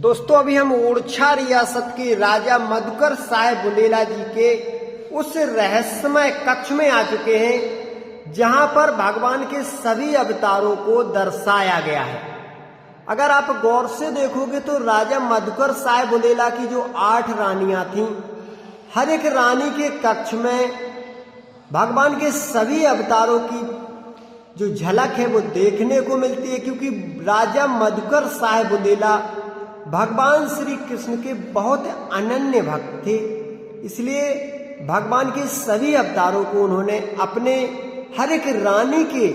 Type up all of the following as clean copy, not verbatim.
दोस्तों अभी हम ओरछा रियासत के राजा मधुकर साहेब बुंदेला जी के उस रहस्यमय कक्ष में आ चुके हैं जहां पर भगवान के सभी अवतारों को दर्शाया गया है। अगर आप गौर से देखोगे तो राजा मधुकर साहेब बुंदेला की जो 8 रानियां थीं, हर एक रानी के कक्ष में भगवान के सभी अवतारों की जो झलक है वो देखने को मिलती है, क्योंकि राजा मधुकर साहेब बुंदेला भगवान श्री कृष्ण के बहुत अनन्य भक्त थे। इसलिए भगवान के सभी अवतारों को उन्होंने अपने हर एक रानी के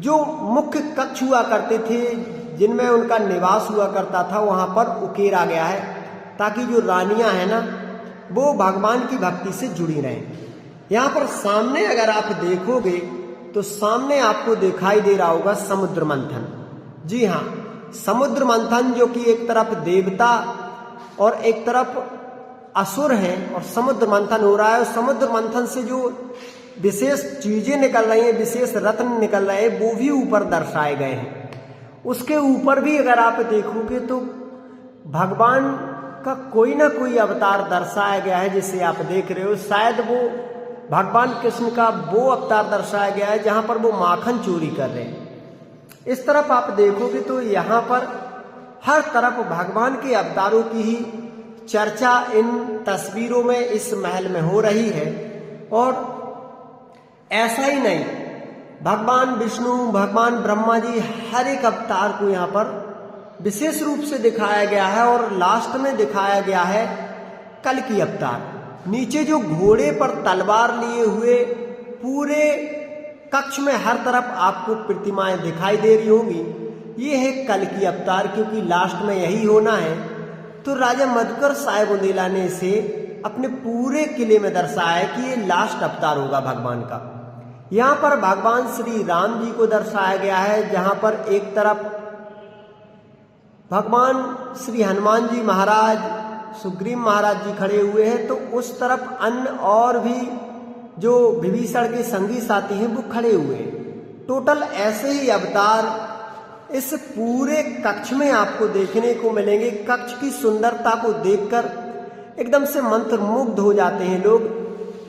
जो मुख्य कक्ष हुआ करते थे, जिनमें उनका निवास हुआ करता था, वहां पर उकेरा गया है, ताकि जो रानियां हैं ना वो भगवान की भक्ति से जुड़ी रहें। यहाँ पर सामने अगर आप देखोगे तो सामने आपको दिखाई दे रहा होगा समुद्र मंथन। जी हाँ, समुद्र मंथन, जो कि एक तरफ देवता और एक तरफ असुर हैं, और समुद्र मंथन हो रहा है। और समुद्र मंथन से जो विशेष चीजें निकल रही हैं, विशेष रत्न निकल रहे हैं, वो भी ऊपर दर्शाए गए हैं। उसके ऊपर भी अगर आप देखोगे तो भगवान का कोई ना कोई अवतार दर्शाया गया है, जिसे आप देख रहे हो। शायद वो भगवान कृष्ण का वो अवतार दर्शाया गया है जहां पर वो माखन चोरी कर रहे हैं। इस तरफ आप देखोगे तो यहाँ पर हर तरफ भगवान के अवतारों की ही चर्चा इन तस्वीरों में, इस महल में हो रही है। और ऐसा ही नहीं, भगवान विष्णु, भगवान ब्रह्मा जी, हर एक अवतार को यहाँ पर विशेष रूप से दिखाया गया है। और लास्ट में दिखाया गया है कल्कि अवतार। नीचे जो घोड़े पर तलवार लिए हुए पूरे कक्ष में हर तरफ आपको प्रतिमाएं दिखाई दे रही होंगी, ये है कल्कि अवतार, क्योंकि लास्ट में यही होना है। तो राजा मधुकर साहेब बुंदेला ने इसे अपने पूरे किले में दर्शाया है कि ये लास्ट अवतार होगा भगवान का। यहाँ पर भगवान श्री राम जी को दर्शाया गया है, जहां पर एक तरफ भगवान श्री हनुमान जी महाराज, सुग्रीव महाराज जी खड़े हुए हैं, तो उस तरफ अन्य और भी जो विभीषण के संगी साथी हैं वो खड़े हुए हैं। टोटल ऐसे ही अवतार इस पूरे कक्ष में आपको देखने को मिलेंगे। कक्ष की सुंदरता को देखकर एकदम से मंत्रमुग्ध हो जाते हैं लोग।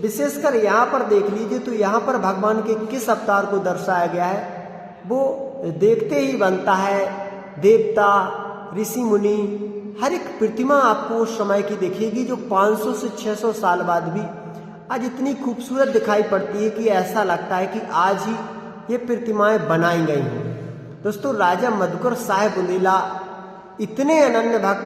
विशेषकर यहाँ पर देख लीजिए तो यहाँ पर भगवान के किस अवतार को दर्शाया गया है वो देखते ही बनता है। देवता, ऋषि मुनि, हर एक प्रतिमा आपको उस समय की दिखेगी जो 500 से 600 साल बाद भी आज इतनी खूबसूरत दिखाई पड़ती है कि ऐसा लगता है कि आज ही ये प्रतिमाएं बनाई गई हैं। दोस्तों, राजा मधुकर साहेब बुंदेला इतने अनन्य भक्त